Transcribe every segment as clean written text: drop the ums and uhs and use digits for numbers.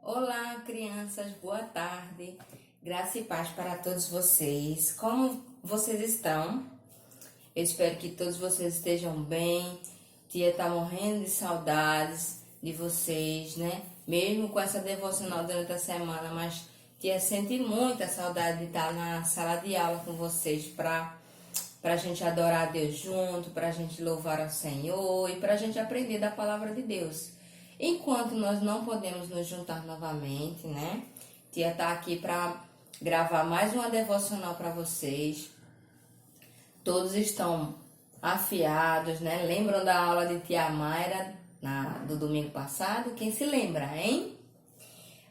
Olá, crianças, boa tarde. Graça e paz para todos vocês. Como vocês estão? Eu espero que todos vocês estejam bem. Tia tá morrendo de saudades de vocês, né? Mesmo com essa devocional durante a semana, mas tia sente muita saudade de estar na sala de aula com vocês para a gente adorar a Deus junto, para a gente louvar ao Senhor e para a gente aprender da palavra de Deus. Enquanto nós não podemos nos juntar novamente, né? Tia tá aqui para gravar mais uma devocional para vocês. Todos estão afiados, né? Lembram da aula de Tia Mayra do domingo passado? Quem se lembra, hein?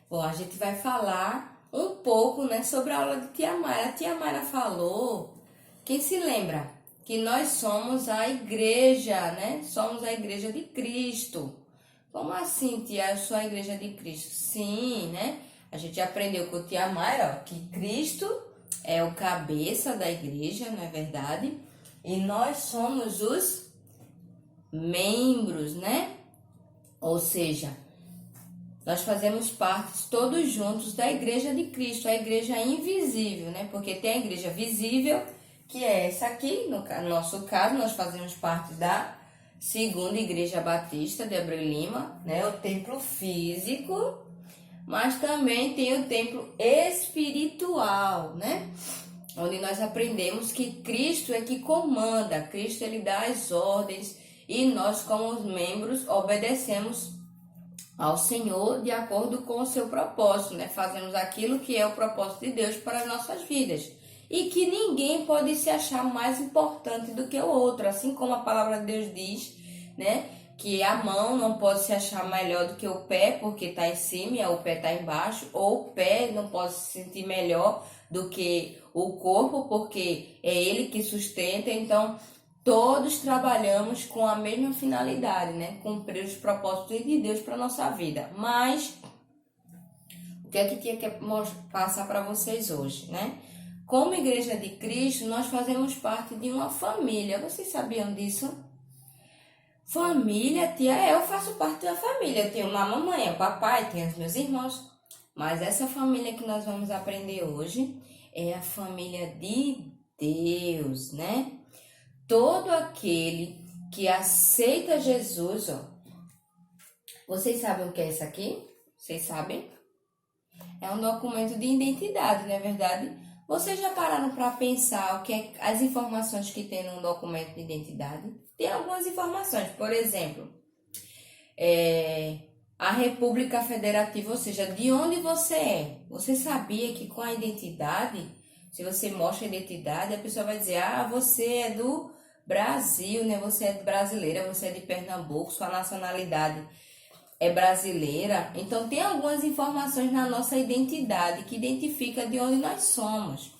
Bom, a gente vai falar um pouco, né, sobre a aula de Tia Mayra. A Tia Mayra falou, quem se lembra? Que nós somos a igreja, né? Somos a igreja de Cristo. Como assim, tia? Eu sou a igreja de Cristo? Sim, né? A gente aprendeu com o tia Mayra, ó, que Cristo é o cabeça da igreja, não é verdade? E nós somos os membros, né? Ou seja, nós fazemos parte todos juntos da igreja de Cristo, a igreja invisível, né? Porque tem a igreja visível, que é essa aqui, no nosso caso, nós fazemos parte da Segunda Igreja Batista de Abreu Lima, né? O templo físico, mas também tem o templo espiritual, né? Onde nós aprendemos que Cristo é que comanda, Cristo ele dá as ordens e nós como os membros obedecemos ao Senhor de acordo com o seu propósito, né? Fazemos aquilo que é o propósito de Deus para as nossas vidas. E que ninguém pode se achar mais importante do que o outro, assim como a palavra de Deus diz, né? Que a mão não pode se achar melhor do que o pé, porque está em cima e o pé está embaixo, ou o pé não pode se sentir melhor do que o corpo, porque é ele que sustenta. Então, todos trabalhamos com a mesma finalidade, né? Cumprir os propósitos de Deus para a nossa vida. Mas, o que é que tinha que passar para vocês hoje, né? Como Igreja de Cristo, nós fazemos parte de uma família. Vocês sabiam disso? Família, tia, eu faço parte da família. Eu tenho uma mamãe, um papai, tenho os meus irmãos. Mas essa família que nós vamos aprender hoje é a família de Deus, né? Todo aquele que aceita Jesus, ó. Vocês sabem o que é isso aqui? Vocês sabem? É um documento de identidade, não é verdade? Vocês já pararam para pensar o que é as informações que tem num documento de identidade? Tem algumas informações, por exemplo, a República Federativa, ou seja, de onde você é. Você sabia que com a identidade, se você mostra a identidade, a pessoa vai dizer, você é do Brasil, né? Você é brasileira, você é de Pernambuco, sua nacionalidade é brasileira. Então, tem algumas informações na nossa identidade que identifica de onde nós somos.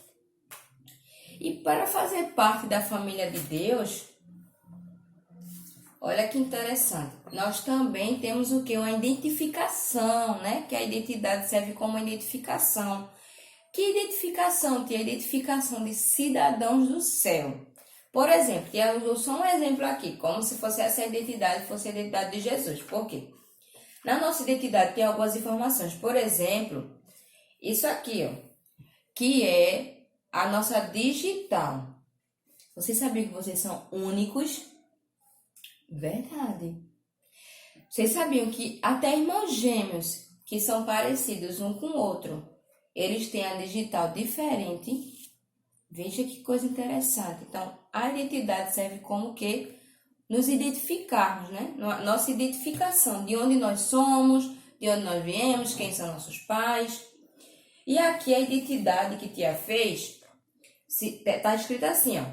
E para fazer parte da família de Deus, olha que interessante, nós também temos o que? Uma identificação, né? Que a identidade serve como identificação. Que identificação? Tem a identificação de cidadãos do céu. Por exemplo, eu dou só um exemplo aqui, como se fosse essa identidade, fosse a identidade de Jesus. Por quê? Na nossa identidade tem algumas informações. Por exemplo, isso aqui, ó, que é a nossa digital. Vocês sabiam que vocês são únicos? Verdade. Vocês sabiam que até irmãos gêmeos, que são parecidos um com o outro, eles têm a digital diferente? Veja que coisa interessante. Então, a identidade serve como que nos identificarmos, né? Nossa identificação, de onde nós somos, de onde nós viemos, quem são nossos pais. E aqui a identidade que tia fez, está escrito assim, ó.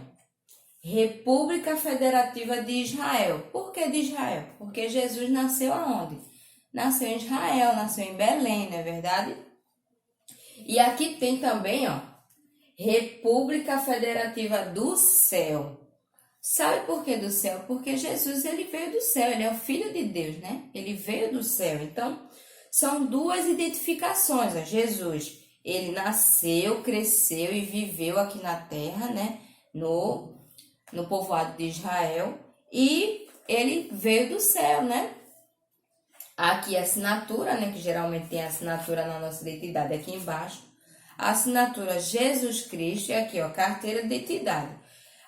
República Federativa de Israel. Por que de Israel? Porque Jesus nasceu aonde? Nasceu em Israel, nasceu em Belém, não é verdade? E aqui tem também, ó, República Federativa do Céu. Sabe por que do céu? Porque Jesus, ele veio do céu, ele é o Filho de Deus, né? Ele veio do céu. Então, são duas identificações, ó. Jesus, ele nasceu, cresceu e viveu aqui na terra, né? No povoado de Israel. E ele veio do céu, né? Aqui a assinatura, né, que geralmente tem a assinatura na nossa identidade aqui embaixo. A assinatura Jesus Cristo e aqui, ó, carteira de identidade.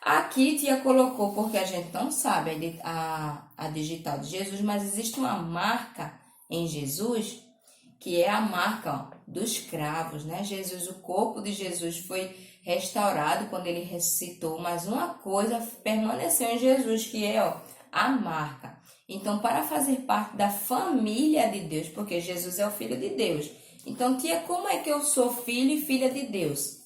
Aqui tia colocou, porque a gente não sabe a digital de Jesus, mas existe uma marca em Jesus, que é a marca, ó, dos cravos, né? Jesus, o corpo de Jesus foi restaurado quando ele ressuscitou, mas uma coisa permaneceu em Jesus, que é, ó, a marca. Então, para fazer parte da família de Deus, porque Jesus é o Filho de Deus. Então, tia, como é que eu sou filho e filha de Deus?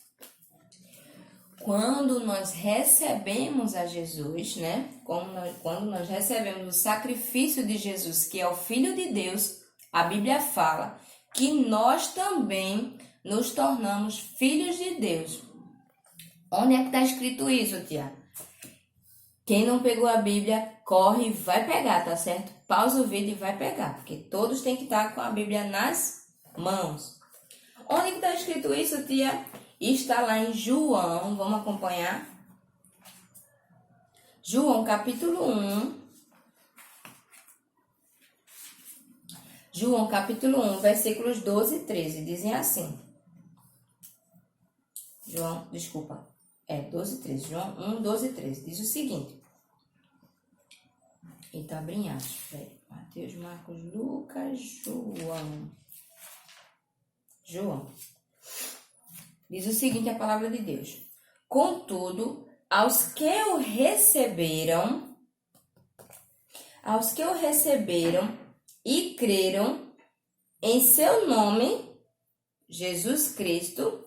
Quando nós recebemos a Jesus, né? Quando nós recebemos o sacrifício de Jesus, que é o Filho de Deus, a Bíblia fala que nós também nos tornamos filhos de Deus. Onde é que está escrito isso, tia? Quem não pegou a Bíblia, corre e vai pegar, tá certo? Pausa o vídeo e vai pegar, porque todos têm que estar com a Bíblia nas mãos. Onde que está escrito isso, tia? Está lá em João, vamos acompanhar? João, capítulo 1. João, capítulo 1, versículos 12 e 13, dizem assim. 12 e 13. João 1, 12 e 13. Diz o seguinte. Eita, abrinhaço. Mateus, Marcos, Lucas, João. Diz o seguinte a palavra de Deus. Contudo, aos que o receberam e creram em seu nome, Jesus Cristo,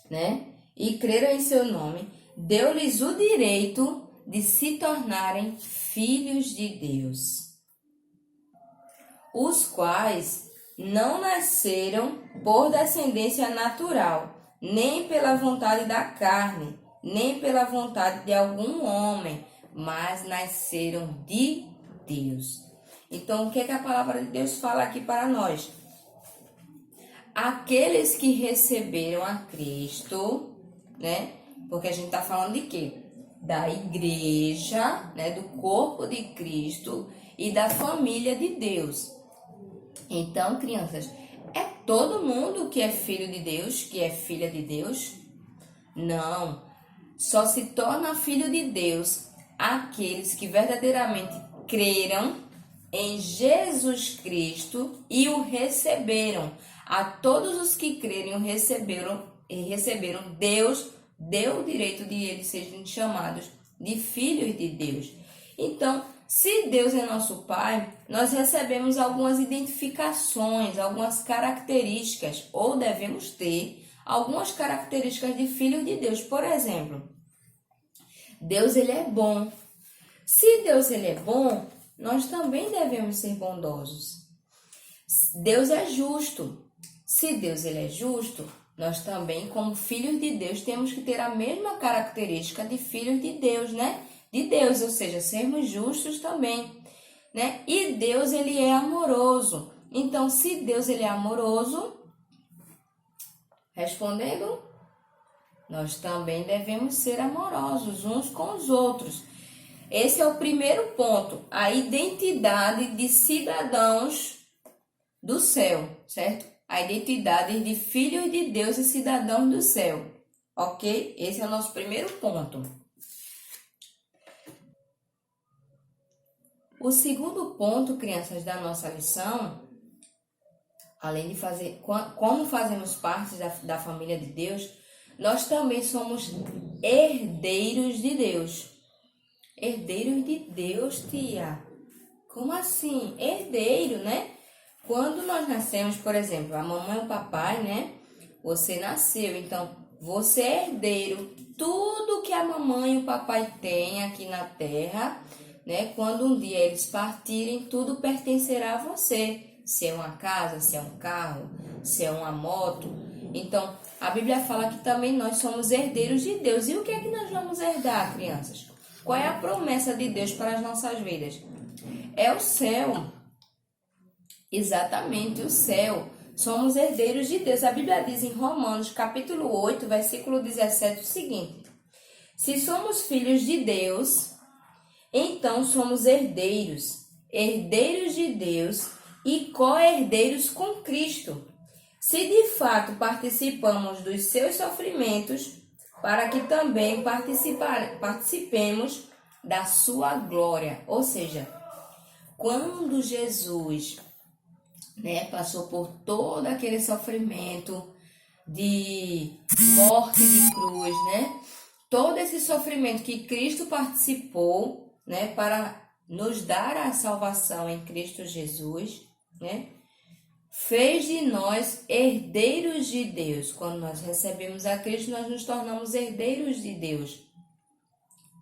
né? E creram em seu nome, deu-lhes o direito de se tornarem filhos de Deus, os quais não nasceram por descendência natural, nem pela vontade da carne, nem pela vontade de algum homem, mas nasceram de Deus. Então, o que a palavra de Deus fala aqui para nós? Aqueles que receberam a Cristo, né? Porque a gente está falando de quê? Da igreja, né? Do corpo de Cristo e da família de Deus. Então, crianças, é todo mundo que é filho de Deus, que é filha de Deus? Não. Só se torna filho de Deus aqueles que verdadeiramente creram em Jesus Cristo e o receberam. A todos os que creram e receberam, Deus deu o direito de eles serem chamados de filhos de Deus. Então, se Deus é nosso Pai, nós recebemos algumas identificações, algumas características, ou devemos ter algumas características de filho de Deus. Por exemplo, Deus ele é bom. Se Deus ele é bom, nós também devemos ser bondosos. Deus é justo. Se Deus ele é justo, nós também, como filhos de Deus, temos que ter a mesma característica de filhos de Deus, né? De Deus, ou seja, sermos justos também, né? E Deus, ele é amoroso. Então, se Deus, ele é amoroso, respondendo, nós também devemos ser amorosos uns com os outros. Esse é o primeiro ponto, a identidade de cidadãos do céu, certo? A identidade de filhos de Deus e cidadãos do céu, ok? Esse é o nosso primeiro ponto. O segundo ponto, crianças, da nossa lição, além de fazer, como fazemos parte da família de Deus, nós também somos herdeiros de Deus. Herdeiros de Deus, tia? Como assim? Herdeiro, né? Quando nós nascemos, por exemplo, a mamãe e o papai, né? Você nasceu, então você é herdeiro. Tudo que a mamãe e o papai têm aqui na terra, né? Quando um dia eles partirem, tudo pertencerá a você. Se é uma casa, se é um carro, se é uma moto. Então, a Bíblia fala que também nós somos herdeiros de Deus. E o que é que nós vamos herdar, crianças? Qual é a promessa de Deus para as nossas vidas? É o céu. Exatamente, o céu. Somos herdeiros de Deus. A Bíblia diz em Romanos, capítulo 8, versículo 17, o seguinte. Se somos filhos de Deus, então somos herdeiros, herdeiros de Deus e co-herdeiros com Cristo, se de fato participamos dos seus sofrimentos, para que também participemos da sua glória. Ou seja, quando Jesus, passou por todo aquele sofrimento de morte de cruz, todo esse sofrimento que Cristo participou, para nos dar a salvação em Cristo Jesus, fez de nós herdeiros de Deus. Quando nós recebemos a Cristo, nós nos tornamos herdeiros de Deus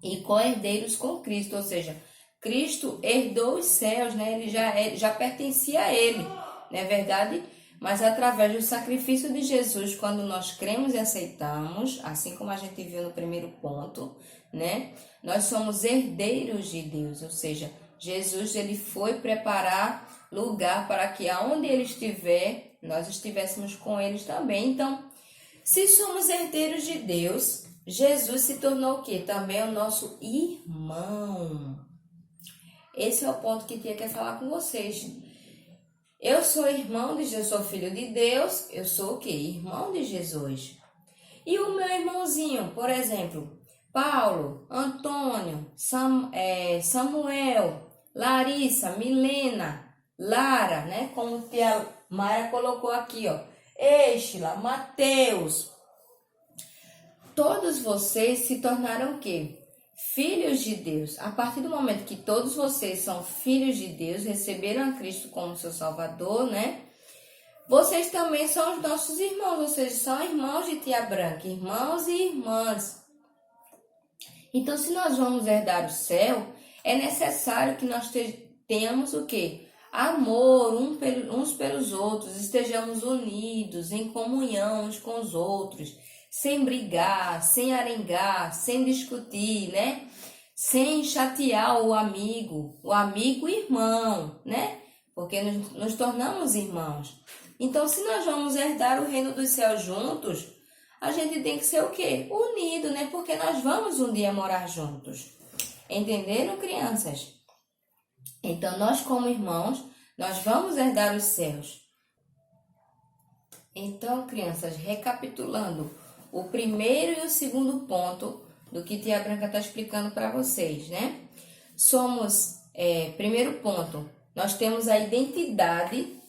e co-herdeiros com Cristo, ou seja, Cristo herdou os céus, ele já pertencia a ele, não é verdade? Mas através do sacrifício de Jesus, quando nós cremos e aceitamos, assim como a gente viu no primeiro ponto, nós somos herdeiros de Deus, ou seja, Jesus ele foi preparar lugar para que aonde ele estiver, nós estivéssemos com eles também. Então, se somos herdeiros de Deus, Jesus se tornou o quê? Também o nosso irmão. Esse é o ponto que eu quero falar com vocês. Eu sou irmão de Jesus, sou filho de Deus, eu sou o quê? Irmão de Jesus. E o meu irmãozinho, por exemplo, Paulo, Antônio, Samuel, Larissa, Milena, Lara, como a tia Mayra colocou aqui, Estila, Mateus. Todos vocês se tornaram o quê? Filhos de Deus. A partir do momento que todos vocês são filhos de Deus, receberam a Cristo como seu Salvador, vocês também são os nossos irmãos, ou seja, são irmãos de tia Branca, irmãos e irmãs. Então, se nós vamos herdar o céu, é necessário que nós tenhamos o quê? Amor uns pelos outros, estejamos unidos, em comunhão uns com os outros, sem brigar, sem arengar, sem discutir, sem chatear o amigo irmão, porque nos tornamos irmãos. Então, se nós vamos herdar o reino dos céus juntos, a gente tem que ser o quê? Unido, porque nós vamos um dia morar juntos. Entenderam, crianças? Então, nós como irmãos, nós vamos herdar os céus. Então, crianças, recapitulando o primeiro e o segundo ponto do que tia Branca está explicando para vocês, primeiro ponto, nós temos a identidade,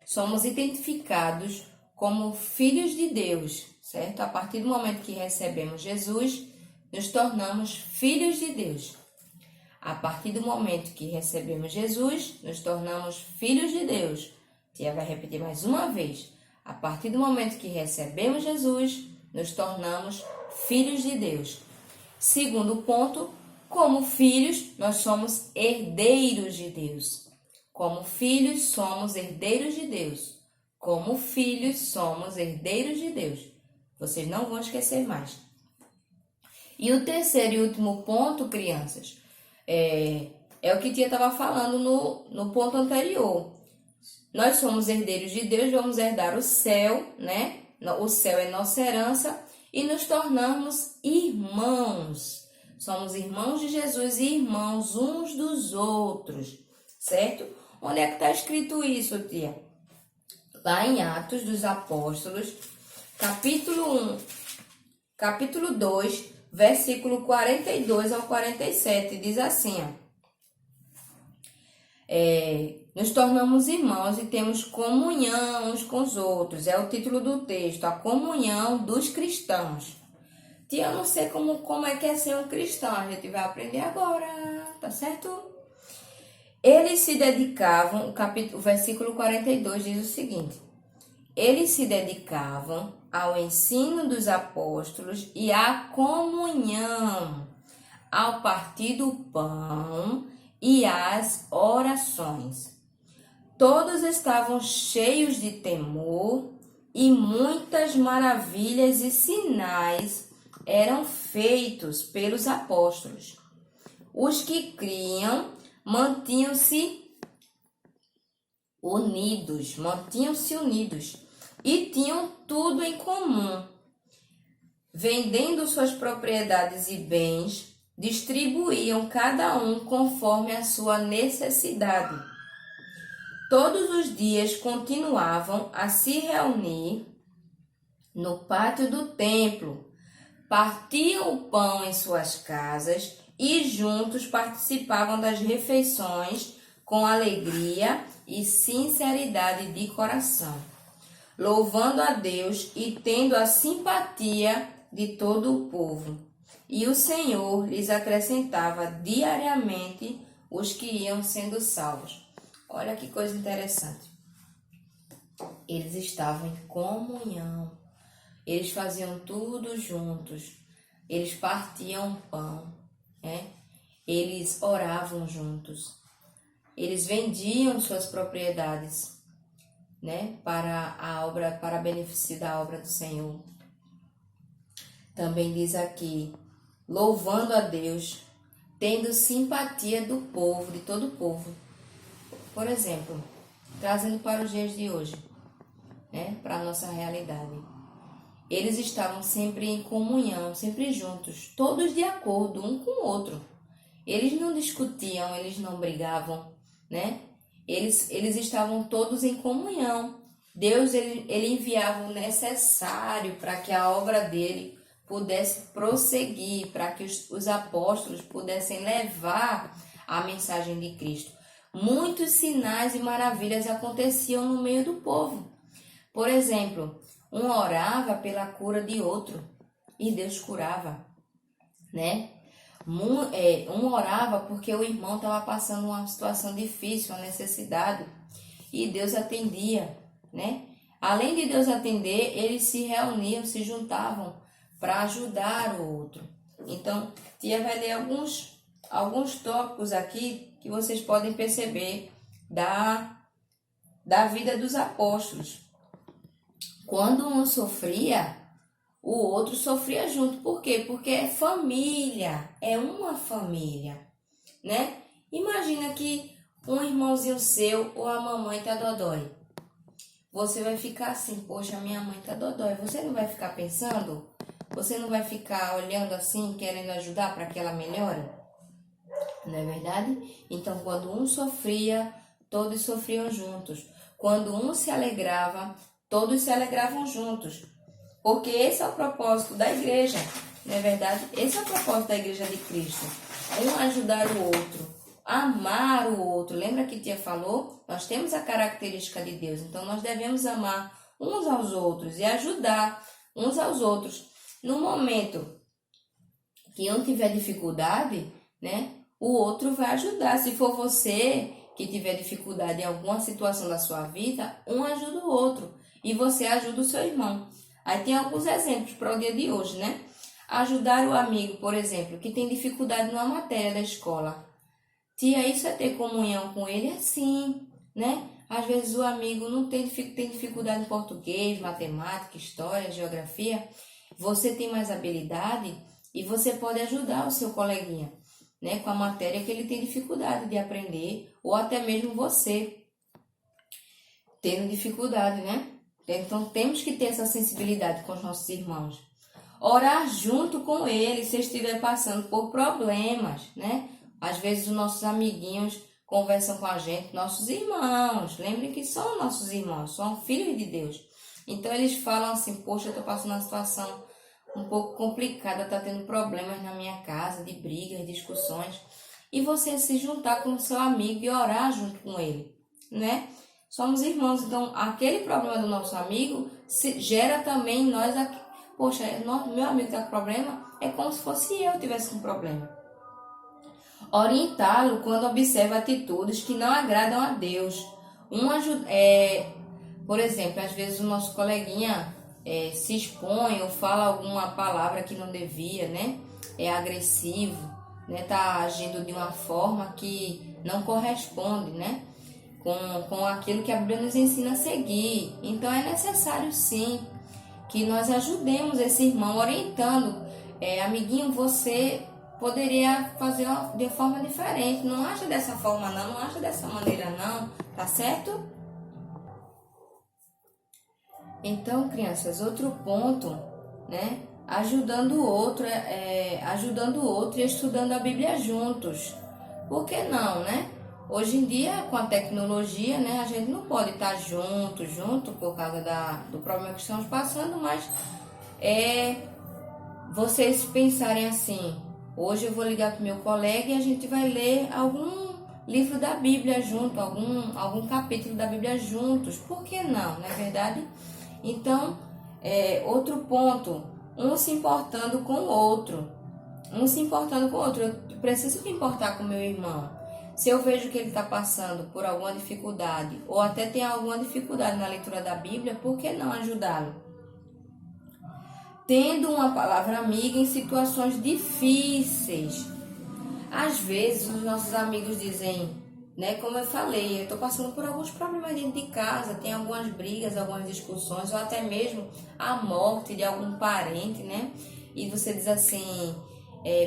somos identificados como filhos de Deus, certo? A partir do momento que recebemos Jesus, nos tornamos filhos de Deus. A partir do momento que recebemos Jesus, nos tornamos filhos de Deus. Tia vai repetir mais uma vez. A partir do momento que recebemos Jesus, nos tornamos filhos de Deus. Segundo ponto, como filhos, nós somos herdeiros de Deus. Como filhos, somos herdeiros de Deus. Como filhos, somos herdeiros de Deus. Vocês não vão esquecer mais. E o terceiro e último ponto, crianças, é o que tia estava falando no ponto anterior. Nós somos herdeiros de Deus, vamos herdar o céu, O céu é nossa herança e nos tornamos irmãos. Somos irmãos de Jesus e irmãos uns dos outros, certo? Onde é que está escrito isso, tia? Lá em Atos dos Apóstolos, capítulo 2, versículo 42 ao 47, diz assim, nos tornamos irmãos e temos comunhão uns com os outros. É o título do texto, a comunhão dos cristãos. Tia, eu não sei como é que é ser um cristão, a gente vai aprender agora, tá certo? Eles se dedicavam, o versículo 42 diz o seguinte: eles se dedicavam ao ensino dos apóstolos e à comunhão, ao partir do pão e às orações. Todos estavam cheios de temor e muitas maravilhas e sinais eram feitos pelos apóstolos. Os que criam mantinham-se unidos e tinham tudo em comum. Vendendo suas propriedades e bens, distribuíam cada um conforme a sua necessidade. Todos os dias continuavam a se reunir no pátio do templo, partiam o pão em suas casas e juntos participavam das refeições com alegria e sinceridade de coração, louvando a Deus e tendo a simpatia de todo o povo. E o Senhor lhes acrescentava diariamente os que iam sendo salvos. Olha que coisa interessante. Eles estavam em comunhão. Eles faziam tudo juntos. Eles partiam pão, né? Eles oravam juntos. Eles vendiam suas propriedades, né? Para benefício da obra do Senhor. Também diz aqui, louvando a Deus, tendo simpatia do povo, de todo o povo. Por exemplo, trazendo para os dias de hoje, né? Para a nossa realidade. Eles estavam sempre em comunhão, sempre juntos, todos de acordo, um com o outro. Eles não discutiam, eles não brigavam, né? Eles estavam todos em comunhão. Deus, ele enviava o necessário para que a obra dele pudesse prosseguir, para que os apóstolos pudessem levar a mensagem de Cristo. Muitos sinais e maravilhas aconteciam no meio do povo. Por exemplo, um orava pela cura de outro e Deus curava, né? Um orava porque o irmão estava passando uma situação difícil, uma necessidade, e Deus atendia, né? Além de Deus atender, eles se reuniam, se juntavam para ajudar o outro. Então, tia vai ler alguns tópicos aqui que vocês podem perceber da vida dos apóstolos. Quando um sofria, o outro sofria junto. Por quê? Porque é família, é uma família, né? Imagina que um irmãozinho seu ou a mamãe tá dodói. Você vai ficar assim, poxa, minha mãe tá dodói. Você não vai ficar pensando? Você não vai ficar olhando assim, querendo ajudar para que ela melhore? Não é verdade? Então, quando um sofria, todos sofriam juntos. Quando um se alegrava, todos se alegravam juntos, porque esse é o propósito da igreja, não é verdade? Esse é o propósito da igreja de Cristo, um ajudar o outro, amar o outro. Lembra que tia falou? Nós temos a característica de Deus, então nós devemos amar uns aos outros e ajudar uns aos outros. No momento que um tiver dificuldade, né, o outro vai ajudar. Se for você que tiver dificuldade em alguma situação da sua vida, um ajuda o outro. E você ajuda o seu irmão. Aí tem alguns exemplos para o dia de hoje, né? Ajudar o amigo, por exemplo, que tem dificuldade numa matéria da escola. Tia, isso é ter comunhão com ele? É sim, né? Às vezes o amigo não tem dificuldade em português, matemática, história, geografia. Você tem mais habilidade e você pode ajudar o seu coleguinha, né? Com a matéria que ele tem dificuldade de aprender, ou até mesmo você tendo dificuldade, né? Então, temos que ter essa sensibilidade com os nossos irmãos. Orar junto com eles se estiver passando por problemas, né? Às vezes, os nossos amiguinhos conversam com a gente, nossos irmãos. Lembrem que são nossos irmãos, são filhos de Deus. Então, eles falam assim, poxa, eu estou passando uma situação um pouco complicada, está tendo problemas na minha casa, de brigas, discussões. E você se juntar com o seu amigo e orar junto com ele, né? Somos irmãos, então aquele problema do nosso amigo gera também em nós, poxa, meu amigo está com problema, é como se fosse eu tivesse com problema. Orientá-lo quando observa atitudes que não agradam a Deus. Por exemplo, às vezes o nosso coleguinha se expõe ou fala alguma palavra que não devia, né? É agressivo, né? Tá agindo de uma forma que não corresponde, né? Com aquilo que a Bíblia nos ensina a seguir. Então é necessário sim que nós ajudemos esse irmão orientando. Amiguinho, você poderia fazer de forma diferente. Não acha dessa forma não, não acha dessa maneira não, tá certo? Então, crianças, outro ponto, né? ajudando o outro, ajudando o outro e estudando a Bíblia juntos. Por que não, né? Hoje em dia, com a tecnologia, né, a gente não pode estar junto por causa do problema que estamos passando, mas vocês pensarem assim, hoje eu vou ligar para o meu colega e a gente vai ler algum livro da Bíblia junto, algum capítulo da Bíblia juntos. Por que não é verdade? Então, outro ponto, um se importando com o outro. Eu preciso me importar com o meu irmão. Se eu vejo que ele está passando por alguma dificuldade, ou até tem alguma dificuldade na leitura da Bíblia, por que não ajudá-lo? Tendo uma palavra amiga em situações difíceis. Às vezes, os nossos amigos dizem, né, como eu falei, eu estou passando por alguns problemas dentro de casa, tem algumas brigas, algumas discussões, ou até mesmo a morte de algum parente, né? E você diz assim,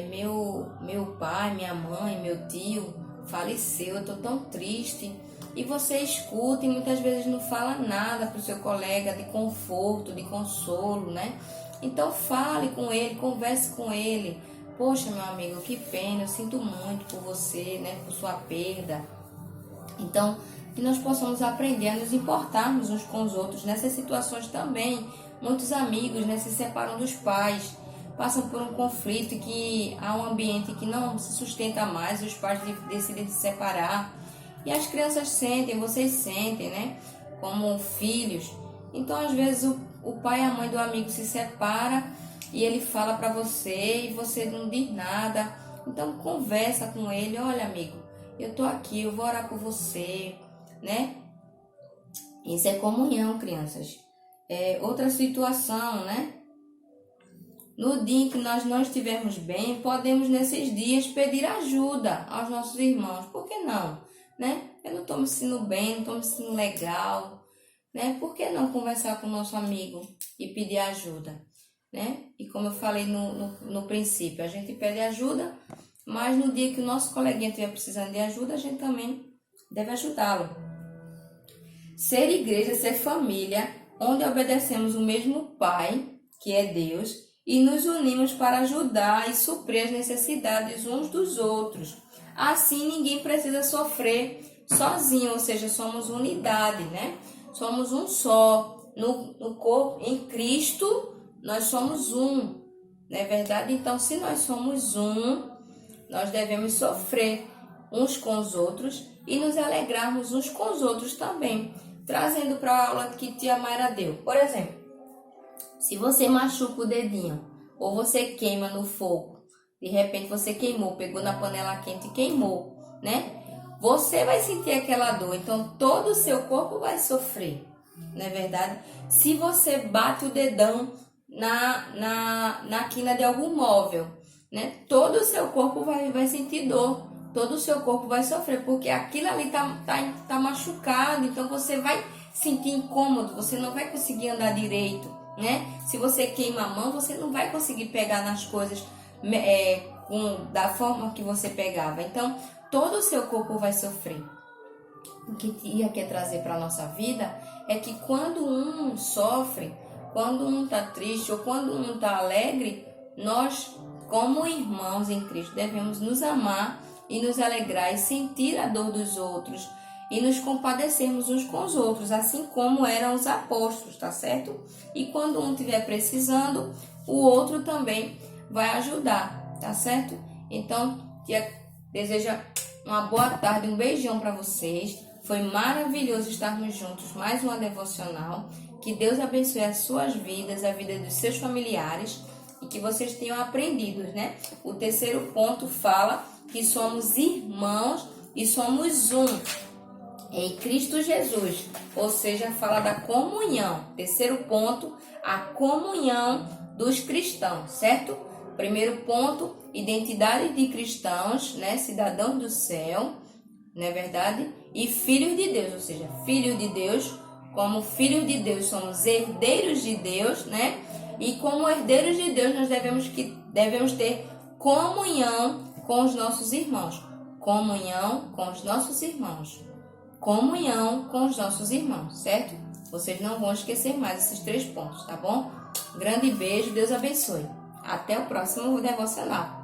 meu pai, minha mãe, meu tio faleceu, eu estou tão triste. E você escuta e muitas vezes não fala nada para o seu colega de conforto, de consolo, né? Então fale com ele, converse com ele. Poxa, meu amigo, que pena, eu sinto muito por você, né, por sua perda. Então, que nós possamos aprender a nos importarmos uns com os outros nessas situações também. Muitos amigos, né, se separam dos pais, passam por um conflito que há um ambiente que não se sustenta mais, os pais decidem se separar. E as crianças sentem, vocês sentem, né, como filhos. Então, às vezes, o pai e a mãe do amigo se separam e ele fala para você e você não diz nada. Então, conversa com ele. Olha, amigo, eu tô aqui, eu vou orar por você, né? Isso é comunhão, crianças. Outra situação, né? No dia em que nós não estivermos bem, podemos nesses dias pedir ajuda aos nossos irmãos. Por que não? Né? Eu não estou me sentindo bem, não estou me sentindo legal, né? Por que não conversar com o nosso amigo e pedir ajuda, né? E como eu falei no princípio, a gente pede ajuda, mas no dia que o nosso coleguinha estiver precisando de ajuda, a gente também deve ajudá-lo. Ser igreja, ser família, onde obedecemos o mesmo Pai, que é Deus, e nos unimos para ajudar e suprir as necessidades uns dos outros. Assim, ninguém precisa sofrer sozinho, ou seja, somos unidade, né? Somos um só. No corpo, em Cristo, nós somos um, não é verdade? Então, se nós somos um, nós devemos sofrer uns com os outros e nos alegrarmos uns com os outros também. Trazendo para a aula que tia Mayra deu. Por exemplo, se você machuca o dedinho ou você queima no fogo, de repente você queimou, pegou na panela quente e queimou, né? Você vai sentir aquela dor, então todo o seu corpo vai sofrer, não é verdade? Se você bate o dedão na quina de algum móvel, né? Todo o seu corpo vai sentir dor, todo o seu corpo vai sofrer, porque aquilo ali tá machucado, então você vai sentir incômodo, você não vai conseguir andar direito, né? Se você queima a mão, você não vai conseguir pegar nas coisas da forma que você pegava. Então, todo o seu corpo vai sofrer. O que Tia quer trazer para a nossa vida é que quando um sofre, quando um está triste ou quando um está alegre, nós, como irmãos em Cristo, devemos nos amar e nos alegrar e sentir a dor dos outros e nos compadecermos uns com os outros, assim como eram os apóstolos, tá certo? E quando um estiver precisando, o outro também vai ajudar, tá certo? Então, Tia deseja uma boa tarde, um beijão para vocês. Foi maravilhoso estarmos juntos, mais uma devocional. Que Deus abençoe as suas vidas, a vida dos seus familiares e que vocês tenham aprendido, né? O terceiro ponto fala que somos irmãos e somos um em Cristo Jesus, ou seja, fala da comunhão. Terceiro ponto, a comunhão dos cristãos, certo? Primeiro ponto, identidade de cristãos, né? Cidadãos do céu, não é verdade? E filhos de Deus, ou seja, filhos de Deus. Como filhos de Deus, somos herdeiros de Deus, né? E como herdeiros de Deus, nós devemos ter comunhão com os nossos irmãos. Comunhão com os nossos irmãos. Comunhão com os nossos irmãos, certo? Vocês não vão esquecer mais esses 3 pontos, tá bom? Grande beijo, Deus abençoe. Até o próximo devocional.